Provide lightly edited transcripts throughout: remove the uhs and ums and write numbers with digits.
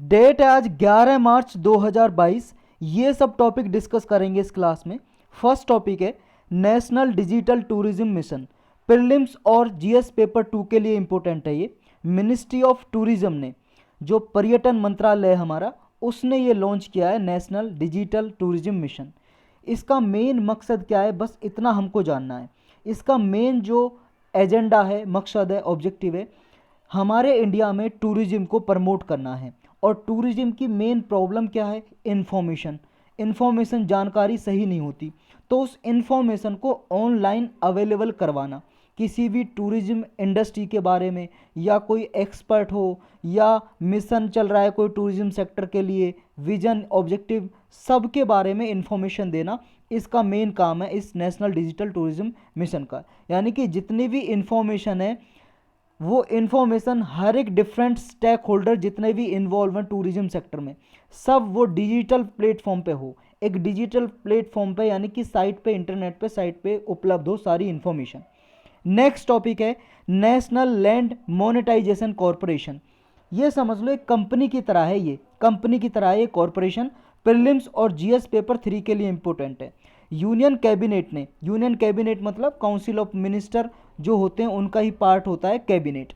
Date है आज 11 मार्च 2022। ये सब टॉपिक डिस्कस करेंगे इस क्लास में। फर्स्ट टॉपिक है national digital tourism mission. Prelims और जीएस पेपर 2 के लिए इम्पोर्टेंट है ये। मिनिस्ट्री ऑफ टूरिज्म ने, जो पर्यटन मंत्रालय है हमारा, उसने ये लॉन्च किया है नेशनल डिजिटल टूरिज्म मिशन। इसका मेन मकसद क्या है, बस इतना हमको जानना है। इसका मेन जो एजेंडा है, मकसद है, ऑब्जेक्टिव है, हमारे इंडिया में टूरिज्म को प्रमोट करना है। और टूरिज्म की मेन प्रॉब्लम क्या है? इन्फॉर्मेशन जानकारी सही नहीं होती, तो उस इन्फॉर्मेशन को ऑनलाइन अवेलेबल करवाना। किसी भी टूरिज्म इंडस्ट्री के बारे में, या कोई एक्सपर्ट हो, या मिशन चल रहा है कोई टूरिज्म सेक्टर के लिए, विजन, ऑब्जेक्टिव, सब के बारे में इंफॉर्मेशन देना, इसका मेन काम है इस नेशनल डिजिटल टूरिज्म मिशन का। यानी कि जितनी भी इंफॉर्मेशन है, वो इन्फॉर्मेशन हर एक डिफरेंट स्टेक होल्डर जितने भी इन्वॉल्व हैं टूरिज्म सेक्टर में, सब वो डिजिटल प्लेटफॉर्म पे हो। एक डिजिटल प्लेटफॉर्म पे, यानी कि साइट पे, इंटरनेट पे, साइट पे उपलब्ध हो सारी इन्फॉर्मेशन। नेक्स्ट टॉपिक है नेशनल लैंड मोनेटाइजेशन कॉरपोरेशन। ये समझ लो एक कंपनी की तरह है, ये कंपनी की तरह है ये कॉरपोरेशन। प्रीलिम्स और जीएस पेपर 3 के लिए इंपॉर्टेंट है। यूनियन कैबिनेट ने, यूनियन कैबिनेट मतलब काउंसिल ऑफ मिनिस्टर जो होते हैं उनका ही पार्ट होता है कैबिनेट।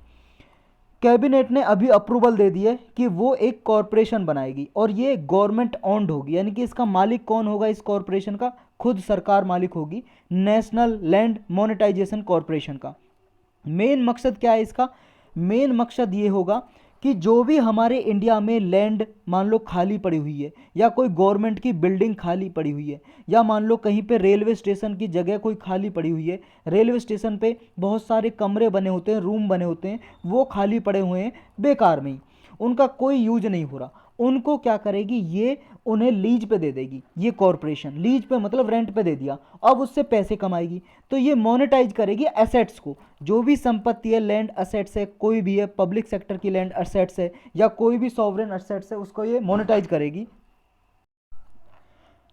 कैबिनेट ने अभी अप्रूवल दे दी है कि वो एक कॉरपोरेशन बनाएगी और ये गवर्नमेंट ओन्ड होगी। यानी कि इसका मालिक कौन होगा? इस कॉरपोरेशन का खुद सरकार मालिक होगी, नेशनल लैंड मोनेटाइजेशन कॉरपोरेशन का। मेन मकसद क्या है इसका? मेन मकसद ये होगा कि जो भी हमारे इंडिया में लैंड मान लो खाली पड़ी हुई है, या कोई गवर्नमेंट की बिल्डिंग खाली पड़ी हुई है, या मान लो कहीं पे रेलवे स्टेशन की जगह कोई खाली पड़ी हुई है, रेलवे स्टेशन पे बहुत सारे कमरे बने होते हैं, रूम बने होते हैं, वो खाली पड़े हुए हैं बेकार में ही, उनका कोई यूज नहीं हो रहा, उनको क्या करेगी ये? उन्हें लीज पे दे देगी। ये कॉरपोरेशन लीज पे मतलब रेंट पे दे दिया, अब उससे पैसे कमाएगी। तो ये मोनेटाइज करेगी एसेट्स को, जो भी संपत्ति है, लैंड असेट्स है, कोई भी है, पब्लिक सेक्टर की लैंड असेट्स है, या कोई भी सॉवरेन असेट्स है, उसको ये मोनेटाइज करेगी।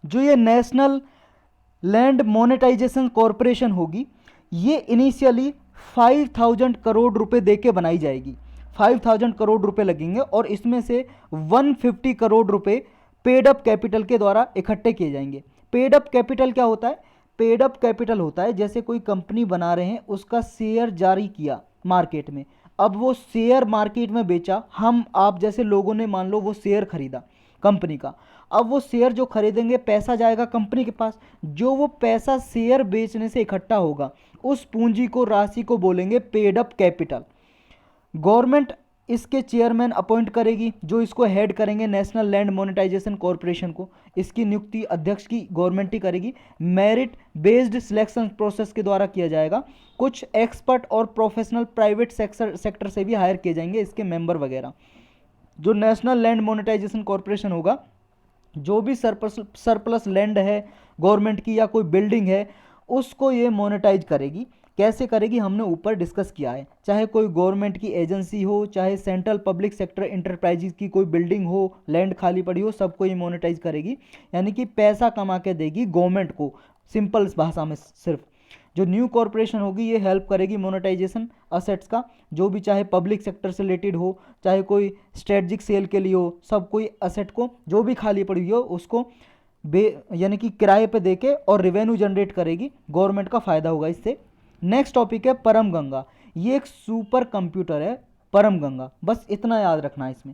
जो ये नेशनल लैंड मोनेटाइजेशन कॉरपोरेशन होगी, ये इनिशियली 5000 करोड़ रुपए देके बनाई जाएगी। 5000 करोड़ रुपए लगेंगे और इसमें से 150 करोड़ रुपए पेड अप कैपिटल के द्वारा इकट्ठे किए जाएंगे। पेड अप कैपिटल क्या होता है? पेड अप कैपिटल होता है जैसे कोई कंपनी बना रहे हैं, उसका शेयर जारी किया मार्केट में, अब वो शेयर मार्केट में बेचा, हम आप जैसे लोगों ने मान लो वो शेयर खरीदा कंपनी का, अब वो शेयर जो खरीदेंगे पैसा जाएगा कंपनी के पास, जो वो पैसा शेयर बेचने से इकट्ठा होगा उस पूंजी को, राशि को बोलेंगे पेड अप कैपिटल। गवर्नमेंट इसके चेयरमैन अपॉइंट करेगी, जो इसको हेड करेंगे नेशनल लैंड मोनेटाइजेशन कॉरपोरेशन को। इसकी नियुक्ति अध्यक्ष की गवर्नमेंट ही करेगी। मेरिट बेस्ड सिलेक्शन प्रोसेस के द्वारा किया जाएगा। कुछ एक्सपर्ट और प्रोफेशनल प्राइवेट सेक्टर से भी हायर किए जाएंगे इसके मेंबर वगैरह। जो नेशनल लैंड मोनेटाइजेशन कॉरपोरेशन होगा, जो भी सरप्लस लैंड है गवर्नमेंट की या कोई बिल्डिंग है, उसको ये मोनेटाइज करेगी। कैसे करेगी हमने ऊपर डिस्कस किया है। चाहे कोई गवर्नमेंट की एजेंसी हो, चाहे सेंट्रल पब्लिक सेक्टर इंटरप्राइजेज की कोई बिल्डिंग हो, लैंड खाली पड़ी हो, सबको ये मोनेटाइज करेगी। यानी कि पैसा कमा के देगी गवर्नमेंट को, सिंपल भाषा में सिर्फ। जो न्यू कॉरपोरेशन होगी ये हेल्प करेगी मोनेटाइजेशन असेट्स का, जो भी चाहे पब्लिक सेक्टर से रिलेटेड हो, चाहे कोई स्ट्रेटजिक सेल के लिए हो, सब कोई असेट को जो भी खाली पड़ी हो उसको यानी कि किराए पे देके और रेवेन्यू जनरेट करेगी, गवर्नमेंट का फ़ायदा होगा इससे। नेक्स्ट टॉपिक है परम गंगा। ये एक सुपर कंप्यूटर है परम गंगा, बस इतना याद रखना है इसमें।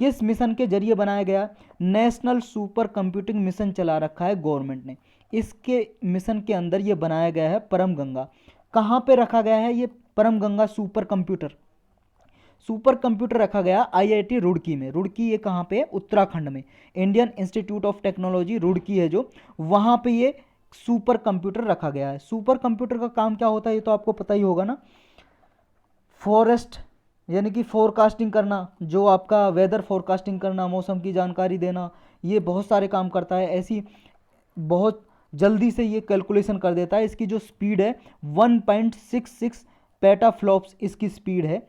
किस मिशन के जरिए बनाया गया? नेशनल सुपर कंप्यूटिंग मिशन चला रखा है गवर्नमेंट ने, इसके मिशन के अंदर ये बनाया गया है परम गंगा। कहाँ पे रखा गया है ये परम Ganga super computer? Super computer रखा गया आईआईटी रुड़की में। रुड़की ये कहाँ पे है? उत्तराखंड में। Indian institute of technology Roorkee है जो, वहाँ पे ये सुपर कंप्यूटर रखा गया है। सुपर कंप्यूटर का काम क्या होता है ये तो आपको पता ही होगा ना। फॉरेस्ट यानी कि फोरकास्टिंग करना, जो आपका वेदर फोरकास्टिंग करना, मौसम की जानकारी देना, ये बहुत सारे काम करता है। ऐसी बहुत जल्दी से ये कैलकुलेशन कर देता है। इसकी जो स्पीड है 1.66 पेटाफ्लॉप्स इसकी स्पीड है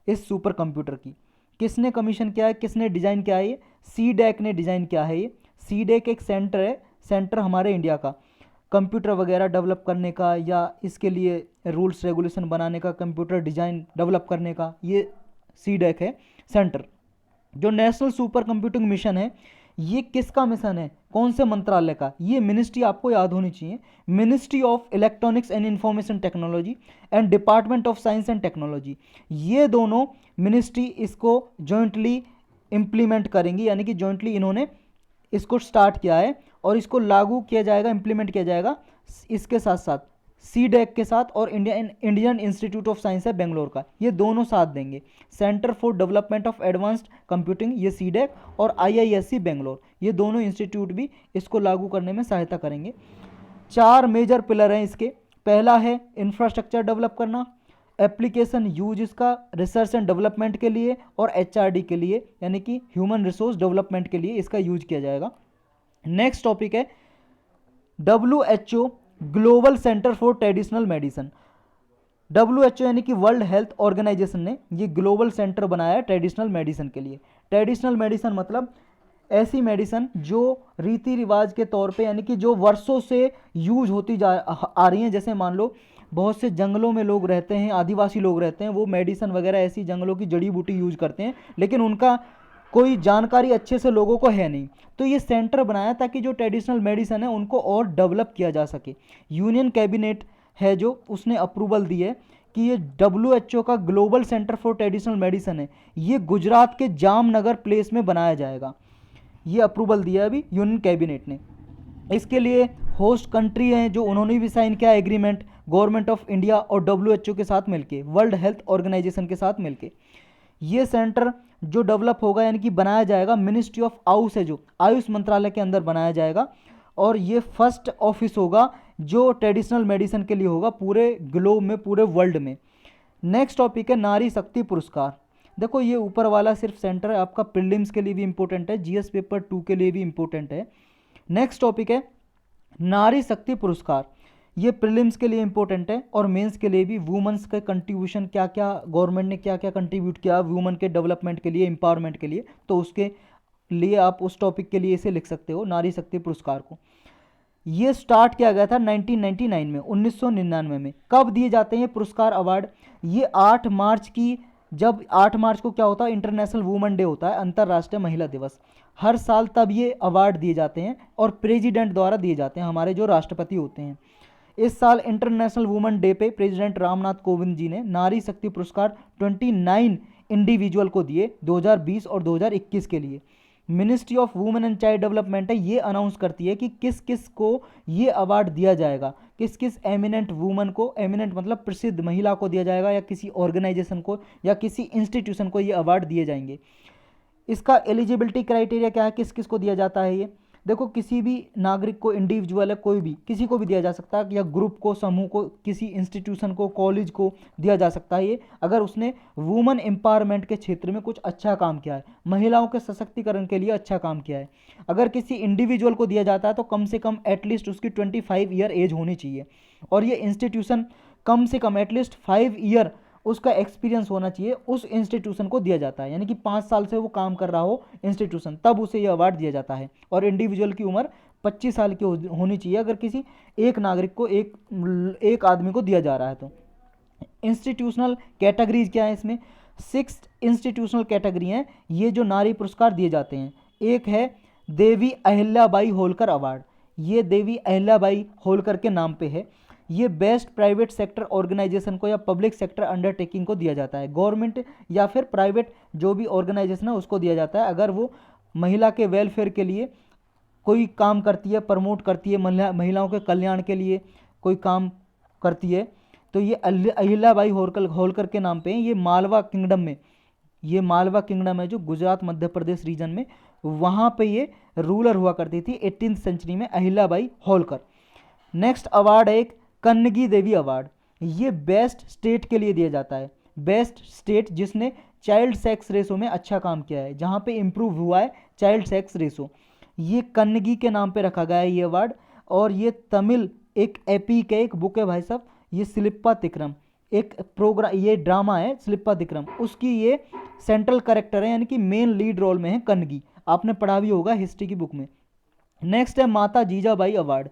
इस सुपर कंप्यूटर की। किसने कमीशन किया है, किसने डिज़ाइन किया है? ये सीडैक ने डिज़ाइन किया है। ये सीडैक एक सेंटर है, सेंटर हमारे इंडिया का कंप्यूटर वगैरह डेवलप करने का, या इसके लिए रूल्स रेगुलेशन बनाने का, कंप्यूटर डिज़ाइन डेवलप करने का, ये सीडैक है सेंटर। जो नेशनल सुपर कंप्यूटिंग मिशन है, ये किसका मिशन है, कौन से मंत्रालय का, ये मिनिस्ट्री आपको याद होनी चाहिए, ministry of electronics and information technology and department of science and technology, ये दोनों मिनिस्ट्री इसको जॉइंटली इम्प्लीमेंट करेंगी, यानी कि जॉइंटली इन्होंने इसको स्टार्ट किया है और इसको लागू किया जाएगा, इम्प्लीमेंट किया जाएगा इसके साथ साथ CDAC के साथ, और इंडियन इंस्टीट्यूट ऑफ साइंस है बेंगलोर का, ये दोनों साथ देंगे। Centre for development of advanced computing, ये CDAC, और IISc बेंगलोर, ये दोनों इंस्टीट्यूट भी इसको लागू करने में सहायता करेंगे। 4 मेजर पिलर हैं इसके। पहला है इंफ्रास्ट्रक्चर डेवलप करना, एप्लीकेशन यूज इसका रिसर्च एंड डेवलपमेंट के लिए और HRD के लिए, यानी कि ह्यूमन रिसोर्स डेवलपमेंट के लिए इसका यूज किया जाएगा। नेक्स्ट टॉपिक है WHO global centre for traditional medicine. WHO यानी कि वर्ल्ड हेल्थ ऑर्गेनाइजेशन ने ये ग्लोबल सेंटर बनाया है ट्रेडिशनल मेडिसिन के लिए। ट्रेडिशनल मेडिसिन मतलब ऐसी मेडिसिन जो रीति रिवाज के तौर पे, यानी कि जो वर्षों से यूज होती आ रही हैं। जैसे मान लो बहुत से जंगलों में लोग रहते हैं, आदिवासी लोग रहते हैं, वो मेडिसिन वगैरह ऐसी जंगलों की जड़ी बूटी यूज करते हैं, लेकिन उनका कोई जानकारी अच्छे से लोगों को है नहीं, तो ये सेंटर बनाया ताकि जो ट्रेडिशनल मेडिसिन है उनको और डेवलप किया जा सके। यूनियन कैबिनेट है जो, उसने अप्रूवल दी है कि ये WHO का global centre for traditional medicine है, ये गुजरात के जामनगर प्लेस में बनाया जाएगा। ये अप्रूवल दिया है अभी यूनियन कैबिनेट ने। इसके लिए होस्ट कंट्री हैं जो, उन्होंने भी साइन किया एग्रीमेंट गवर्नमेंट ऑफ इंडिया और WHO के साथ मिलके, वर्ल्ड हेल्थ ऑर्गेनाइजेशन के साथ मिलके। ये सेंटर जो डेवलप होगा, यानी कि बनाया जाएगा, मिनिस्ट्री ऑफ आयुष है जो, आयुष मंत्रालय के अंदर बनाया जाएगा, और ये फर्स्ट ऑफिस होगा जो ट्रेडिशनल मेडिसिन के लिए होगा पूरे ग्लोब में, पूरे वर्ल्ड में। नेक्स्ट टॉपिक है नारी शक्ति पुरस्कार। देखो ये ऊपर वाला सिर्फ सेंटर आपका प्रीलिम्स के लिए भी इंपॉर्टेंट है, GS पेपर 2 के लिए भी इंपॉर्टेंट है। नेक्स्ट टॉपिक है नारी शक्ति पुरस्कार, ये प्रीलिम्स के लिए इंपॉर्टेंट है और मेंस के लिए भी। वुमेन्स का कंट्रीब्यूशन क्या क्या, गवर्नमेंट ने क्या क्या कंट्रीब्यूट किया वुमेन के डेवलपमेंट के लिए, एम्पावरमेंट के लिए, तो उसके लिए आप उस टॉपिक के लिए इसे लिख सकते हो, नारी शक्ति पुरस्कार को। ये स्टार्ट किया गया था 1999 में, 1999 में। कब दिए जाते हैं ये पुरस्कार अवार्ड, ये 8 मार्च की, जब 8 मार्च को क्या होता है, इंटरनेशनल वुमेन डे होता है, अंतर्राष्ट्रीय महिला दिवस, हर साल तब ये अवार्ड दिए जाते हैं और प्रेसिडेंट द्वारा दिए जाते हैं, हमारे जो राष्ट्रपति होते हैं। इस साल इंटरनेशनल वुमेन डे पे प्रेसिडेंट रामनाथ कोविंद जी ने नारी शक्ति पुरस्कार 29 इंडिविजुअल को दिए 2020 और 2021 के लिए। Ministry of women and child development है, ये अनाउंस करती है कि किस किस को ये अवार्ड दिया जाएगा, किस किस एमिनेंट वुमन को, एमिनेंट मतलब प्रसिद्ध महिला को दिया जाएगा, या किसी ऑर्गेनाइजेशन को या किसी इंस्टीट्यूशन को ये अवार्ड दिए जाएंगे। इसका एलिजिबिलिटी क्राइटेरिया क्या है, किस किस को दिया जाता है ये देखो, किसी भी नागरिक को, इंडिविजुअल है कोई भी, किसी को भी दिया जा सकता है, या ग्रुप को, समूह को, किसी इंस्टीट्यूशन को, कॉलेज को दिया जा सकता है ये, अगर उसने वुमेन एम्पावरमेंट के क्षेत्र में कुछ अच्छा काम किया है, महिलाओं के सशक्तिकरण के लिए अच्छा काम किया है। अगर किसी इंडिविजुअल को दिया जाता है तो कम से कम एटलीस्ट उसकी 25 ईयर एज होनी चाहिए, और ये इंस्टीट्यूशन कम से कम एटलीस्ट 5 ईयर उसका एक्सपीरियंस होना चाहिए, उस इंस्टीट्यूशन को दिया जाता है, यानी कि 5 साल से वो काम कर रहा हो इंस्टीट्यूशन, तब उसे ये अवार्ड दिया जाता है। और इंडिविजुअल की उम्र 25 साल की होनी चाहिए अगर किसी एक नागरिक को, एक आदमी को दिया जा रहा है तो। इंस्टीट्यूशनल कैटेगरीज क्या है इसमें, 6 इंस्टीट्यूशनल कैटेगरी हैं ये जो नारी पुरस्कार दिए जाते हैं। एक है देवी अहिल्याबाई होलकर अवार्ड, ये देवी अहिल्याबाई होलकर के नाम पे है। ये बेस्ट प्राइवेट सेक्टर ऑर्गेनाइजेशन को या पब्लिक सेक्टर अंडरटेकिंग को दिया जाता है, गवर्नमेंट या फिर प्राइवेट जो भी ऑर्गेनाइजेशन है उसको दिया जाता है, अगर वो महिला के वेलफेयर के लिए कोई काम करती है, प्रमोट करती है, महिलाओं के कल्याण के लिए कोई काम करती है, तो ये अहिल्याबाई होलकर के नाम पे है। ये मालवा किंगडम में, ये मालवा किंगडम है जो गुजरात मध्य प्रदेश रीजन में, वहाँ पे ये रूलर हुआ करती थी 18th सेंचुरी में, अहिल्याबाई होलकर। नेक्स्ट अवार्ड है एक कन्नगी देवी अवार्ड, ये बेस्ट स्टेट के लिए दिया जाता है, बेस्ट स्टेट जिसने चाइल्ड सेक्स रेशो में अच्छा काम किया है, जहाँ पे इम्प्रूव हुआ है चाइल्ड सेक्स रेशो, ये कन्नगी के नाम पे रखा गया है ये अवार्ड। और ये तमिल एक एपिक है, एक बुक है भाई साहब, ये सिलिप्पा तिक्रम, एक प्रोग्राम, ये ड्रामा है सिलिप्पा तिक्रम, उसकी ये सेंट्रल कैरेक्टर है, यानी कि मेन लीड रोल में है कन्नगी, आपने पढ़ा भी होगा हिस्ट्री की बुक में। नेक्स्ट है माता जीजाबाई अवार्ड,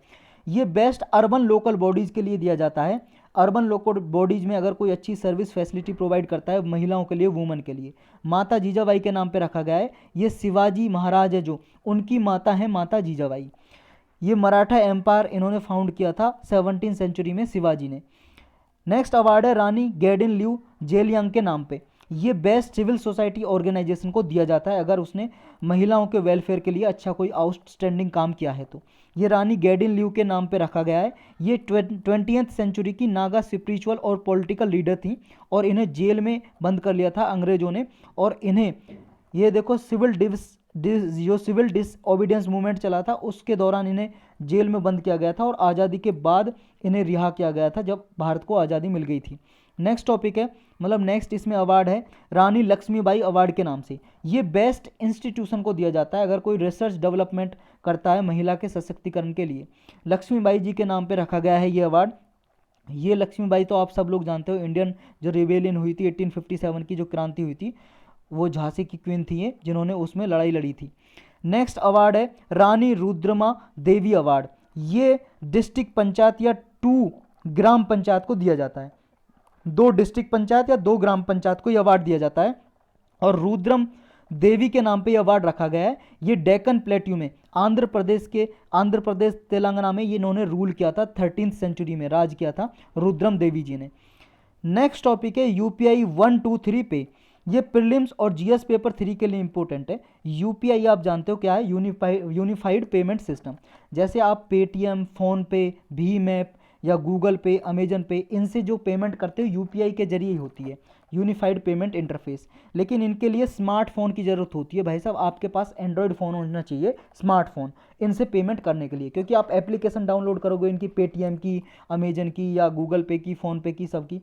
ये बेस्ट अर्बन लोकल बॉडीज़ के लिए दिया जाता है। अर्बन लोकल बॉडीज में अगर कोई अच्छी सर्विस फैसिलिटी प्रोवाइड करता है महिलाओं के लिए, वुमन के लिए, माता जीजाबाई के नाम पे रखा गया है। ये शिवाजी महाराज है जो, उनकी माता है माता जीजाबाई। ये मराठा एम्पायर इन्होंने फाउंड किया था 17वीं सेंचुरी में शिवाजी ने। नेक्स्ट अवार्ड है रानी गैडिन ल्यू जेलियांग के नाम पे। ये बेस्ट सिविल सोसाइटी ऑर्गेनाइजेशन को दिया जाता है अगर उसने महिलाओं के वेलफेयर के लिए अच्छा कोई आउटस्टैंडिंग काम किया है तो। ये रानी गैडिन ल्यू के नाम पे रखा गया है। ये 20वीं सेंचुरी की नागा स्पिरिचुअल और पॉलिटिकल लीडर थी और इन्हें जेल में बंद कर लिया था अंग्रेजों ने। और इन्हें ये देखो जो सिविल डिसओबीडियंस मूवमेंट चला था उसके दौरान इन्हें जेल में बंद किया गया था और आज़ादी के बाद इन्हें रिहा किया गया था जब भारत को आज़ादी मिल गई थी। नेक्स्ट टॉपिक है, मतलब नेक्स्ट इसमें अवार्ड है रानी लक्ष्मीबाई अवार्ड के नाम से। ये बेस्ट इंस्टीट्यूशन को दिया जाता है अगर कोई रिसर्च डेवलपमेंट करता है महिला के सशक्तिकरण के लिए। लक्ष्मीबाई जी के नाम पे रखा गया है ये अवार्ड। ये लक्ष्मीबाई तो आप सब लोग जानते हो, इंडियन जो रिबेलियन हुई थी 1857 की जो क्रांति हुई थी, वो झांसी की क्वीन थी ये जिन्होंने उसमें लड़ाई लड़ी थी। नेक्स्ट अवार्ड है रानी रुद्रमा देवी अवार्ड। ये डिस्ट्रिक्ट पंचायत या 2 ग्राम पंचायत को दिया जाता है, 2 डिस्ट्रिक्ट पंचायत या 2 ग्राम पंचायत को ये अवार्ड दिया जाता है और रुद्रम देवी के नाम पे ये अवार्ड रखा गया है। ये डेक्कन प्लेट्यू में आंध्र प्रदेश तेलंगाना में ये इन्होंने रूल किया था, 13वीं सेंचुरी में राज किया था रुद्रम देवी जी ने। नेक्स्ट टॉपिक है यूपीआई 1, 2, 3 पे। ये प्रीलिम्स और जीएस पेपर 3 के लिए इंपॉर्टेंट है। यूपीआई आप जानते हो क्या है, यूनिफाइड पेमेंट सिस्टम। जैसे आप पेटीएम, फ़ोनपे, भीम ऐप या गूगल पे, अमेजन पे, इनसे जो पेमेंट करते हो यूपीआई के जरिए ही होती है, यूनिफाइड पेमेंट इंटरफेस। लेकिन इनके लिए स्मार्टफोन की ज़रूरत होती है। भाई साहब आपके पास एंड्रॉयड फ़ोन होना चाहिए, स्मार्टफोन, इनसे पेमेंट करने के लिए, क्योंकि आप एप्लीकेशन डाउनलोड करोगे इनकी पेटीएम की, अमेजन की या गूगल पे की, फ़ोनपे की, सबकी,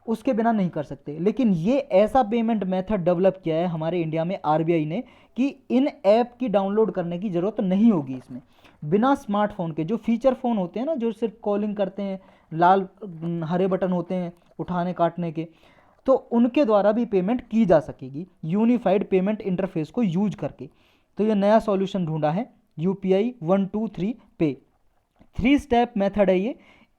उसके बिना नहीं कर सकते। लेकिन ये ऐसा पेमेंट मेथड डेवलप किया है हमारे इंडिया में आरबीआई ने कि इन ऐप की डाउनलोड करने की ज़रूरत नहीं होगी इसमें। बिना स्मार्टफोन के जो फीचर फ़ोन होते हैं ना, जो सिर्फ कॉलिंग करते हैं, लाल हरे बटन होते हैं उठाने काटने के, तो उनके द्वारा भी पेमेंट की जा सकेगी यूनिफाइड पेमेंट इंटरफेस को यूज करके। तो ये नया सॉल्यूशन ढूंढा है यूपीआई 1, 2, 3 पे। 3 स्टेप मेथड है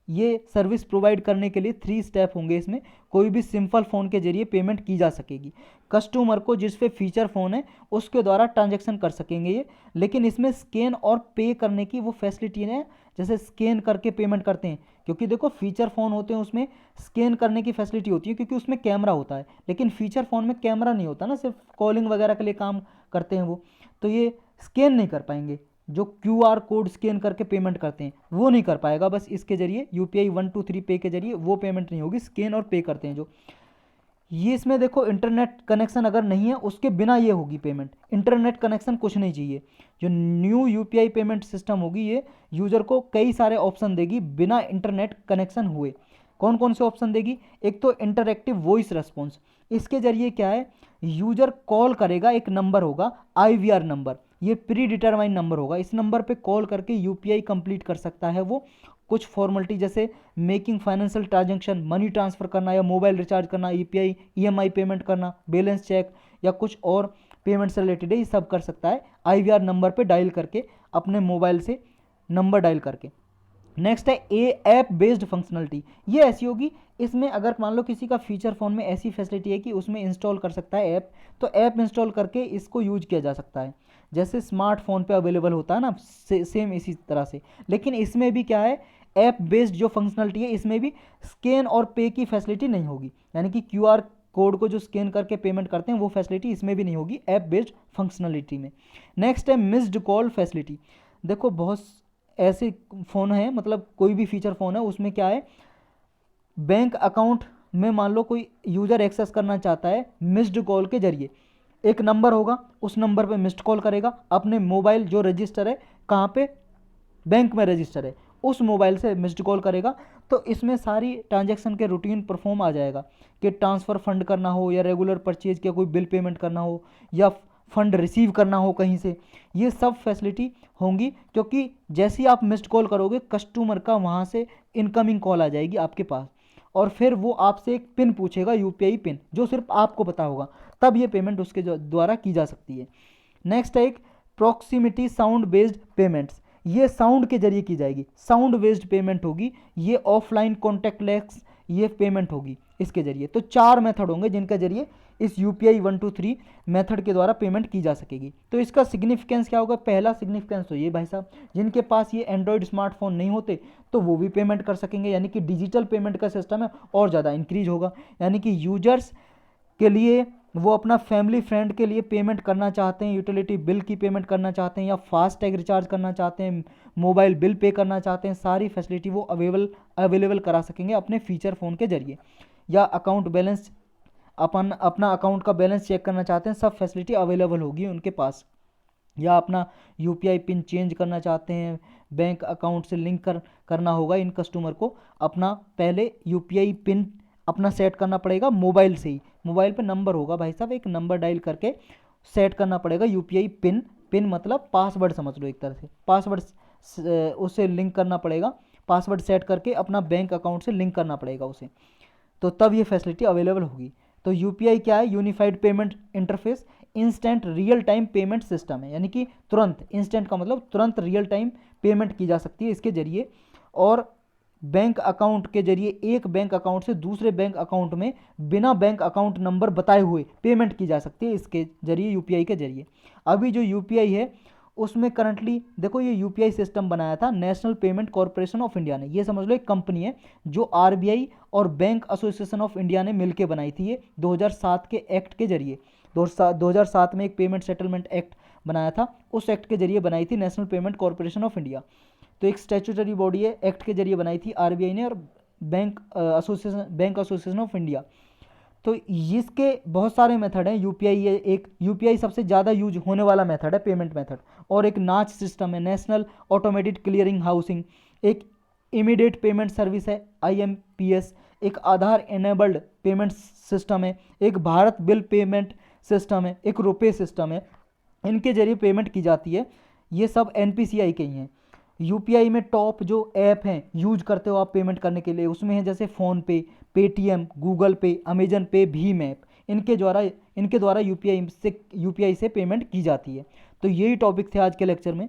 ये सर्विस प्रोवाइड करने के लिए 3 स्टेप होंगे इसमें। कोई भी सिंपल फ़ोन के जरिए पेमेंट की जा सकेगी। कस्टमर को जिस पे फीचर फ़ोन है उसके द्वारा ट्रांजैक्शन कर सकेंगे ये, लेकिन इसमें स्कैन और पे करने की वो फैसिलिटी है, जैसे स्कैन करके पेमेंट करते हैं। क्योंकि देखो फीचर फ़ोन होते हैं उसमें स्कैन करने की फैसिलिटी होती है क्योंकि उसमें कैमरा होता है, लेकिन फीचर फ़ोन में कैमरा नहीं होता ना, सिर्फ कॉलिंग वगैरह के लिए काम करते हैं वो, तो ये स्कैन नहीं कर पाएंगे। जो क्यूआर कोड स्कैन करके पेमेंट करते हैं वो नहीं कर पाएगा, बस इसके जरिए यूपीआई 1, 2, 3 पे के जरिए वो पेमेंट नहीं होगी, स्कैन और पे करते हैं जो। ये इसमें देखो इंटरनेट कनेक्शन अगर नहीं है उसके बिना ये होगी पेमेंट, इंटरनेट कनेक्शन कुछ नहीं चाहिए। जो न्यू यूपीआई पेमेंट सिस्टम होगी ये यूज़र को कई सारे ऑप्शन देगी बिना इंटरनेट कनेक्शन हुए। कौन कौन से ऑप्शन देगी? एक तो इंटरएक्टिव वॉइस रेस्पॉन्स। इसके जरिए क्या है, यूजर कॉल करेगा, एक नंबर होगा आईवीआर नंबर, ये प्री डिटरमाइंड नंबर होगा, इस नंबर पे कॉल करके यूपीआई कंप्लीट कर सकता है वो कुछ फॉर्मेलिटी, जैसे making financial transaction, money transfer करना या मोबाइल रिचार्ज करना, ईपीआई ईएमआई पेमेंट करना, बैलेंस चेक या कुछ और पेमेंट से रिलेटेड है, ये सब कर सकता है आईवीआर नंबर पे डायल करके, अपने मोबाइल से नंबर डायल करके। नेक्स्ट है ऐप बेस्ड फंक्शनलिटी। ये ऐसी होगी, इसमें अगर मान लो किसी का फीचर फ़ोन में ऐसी फैसिलिटी है कि उसमें इंस्टॉल कर सकता है ऐप, तो ऐप इंस्टॉल करके इसको यूज किया जा सकता है, जैसे स्मार्टफोन पे अवेलेबल होता है ना, सेम इसी तरह से। लेकिन इसमें भी क्या है, ऐप बेस्ड जो फंक्शनलिटी है इसमें भी स्कैन और पे की फैसिलिटी नहीं होगी, यानी कि क्यूआर कोड को जो स्कैन करके पेमेंट करते हैं वो फैसिलिटी इसमें भी नहीं होगी ऐप बेस्ड फंक्शनलिटी में। नेक्स्ट है मिस्ड कॉल फैसिलिटी। देखो बहुत ऐसे फ़ोन है, मतलब कोई भी फीचर फ़ोन है उसमें क्या है, बैंक अकाउंट में मान लो कोई यूज़र एक्सेस करना चाहता है मिस्ड कॉल के जरिए, एक नंबर होगा, उस नंबर पे मिस्ड कॉल करेगा, अपने मोबाइल जो रजिस्टर है कहाँ पे, बैंक में रजिस्टर है, उस मोबाइल से मिस्ड कॉल करेगा, तो इसमें सारी ट्रांजैक्शन के रूटीन परफॉर्म आ जाएगा कि ट्रांसफ़र फंड करना हो या रेगुलर परचेज का कोई बिल पेमेंट करना हो या फंड रिसीव करना हो कहीं से, ये सब फैसिलिटी होंगी। क्योंकि जैसे ही आप मिस्ड कॉल करोगे कस्टमर का वहाँ से इनकमिंग कॉल आ जाएगी आपके पास, और फिर वो आपसे एक पिन पूछेगा, यूपीआई पिन, जो सिर्फ आपको पता होगा, तब ये पेमेंट उसके द्वारा की जा सकती है। नेक्स्ट है एक प्रॉक्सिमिटी साउंड बेस्ड पेमेंट्स। ये साउंड के जरिए की जाएगी, साउंड बेस्ड पेमेंट होगी। ये ऑफलाइन कॉन्टैक्टलेस ये पेमेंट होगी इसके जरिए। तो 4 मेथड होंगे जिनके जरिए इस UPI 123 मेथड के द्वारा पेमेंट की जा सकेगी। तो इसका सिग्निफिकेंस क्या होगा? पहला सिग्निफिकेंस तो ये भाई साहब, जिनके पास ये एंड्रॉयड स्मार्टफोन नहीं होते तो वो भी पेमेंट कर सकेंगे, यानी कि डिजिटल पेमेंट का सिस्टम है और ज़्यादा इंक्रीज होगा। यानी कि यूजर्स के लिए, वो अपना फैमिली फ्रेंड के लिए पेमेंट करना चाहते हैं, यूटिलिटी बिल की पेमेंट करना चाहते हैं, या फास्टैग रिचार्ज करना चाहते हैं, मोबाइल बिल पे करना चाहते हैं, सारी फैसिलिटी वो अवेलेबल करा सकेंगे अपने फीचर फ़ोन के जरिए। या अकाउंट बैलेंस, अपना अकाउंट का बैलेंस चेक करना चाहते हैं, सब फैसिलिटी अवेलेबल होगी उनके पास। या अपना UPI पिन चेंज करना चाहते हैं, बैंक अकाउंट से लिंक करना होगा इन कस्टमर को, अपना पहले UPI पिन अपना सेट करना पड़ेगा मोबाइल से ही। मोबाइल पे नंबर होगा भाई साहब, एक नंबर डायल करके सेट करना पड़ेगा UPI पिन। पिन मतलब पासवर्ड समझ लो एक तरह से, पासवर्ड उससे लिंक करना पड़ेगा, पासवर्ड सेट करके अपना बैंक अकाउंट से लिंक करना पड़ेगा उसे, तो तब ये फैसिलिटी अवेलेबल होगी। तो UPI क्या है? Unified payment interface instant real time payment system है, यानी कि तुरंत, इंस्टेंट का मतलब तुरंत रियल टाइम पेमेंट की जा सकती है इसके जरिए। और बैंक अकाउंट के जरिए एक बैंक अकाउंट से दूसरे बैंक अकाउंट में बिना बैंक अकाउंट नंबर बताए हुए पेमेंट की जा सकती है इसके जरिए, UPI के जरिए। अभी जो UPI है उसमें करंटली देखो, ये UPI सिस्टम बनाया था national payment corporation of India ने। ये समझ लो एक कंपनी है जो RBI और बैंक एसोसिएशन ऑफ इंडिया ने मिलकर बनाई थी ये 2007 के एक्ट के जरिए। 2007 में एक पेमेंट सेटलमेंट एक्ट बनाया था, उस एक्ट के जरिए बनाई थी national payment corporation of India. तो एक स्टैट्यूटरी बॉडी है, एक्ट के जरिए बनाई थी RBI ने और बैंक एसोसिएशन ऑफ इंडिया। तो इसके बहुत सारे मेथड हैं। UPI ये एक UPI सबसे ज़्यादा यूज होने वाला मेथड है, पेमेंट मेथड। और एक नाच सिस्टम है, नेशनल ऑटोमेटेड क्लियरिंग हाउसिंग। एक इमीडिएट पेमेंट सर्विस है, IMPS। एक आधार एनेबल्ड पेमेंट सिस्टम है, एक भारत बिल पेमेंट सिस्टम है, एक रुपे सिस्टम है। इनके जरिए पेमेंट की जाती है। ये सब NPCI के ही हैं। UPI में टॉप जो ऐप हैं यूज करते हो आप पेमेंट करने के लिए, उसमें है जैसे फ़ोनपे, पेटीएम, गूगल पे, अमेजन पे, भीम ऐप। इनके द्वारा UPI से पेमेंट की जाती है। तो यही टॉपिक थे आज के लेक्चर में।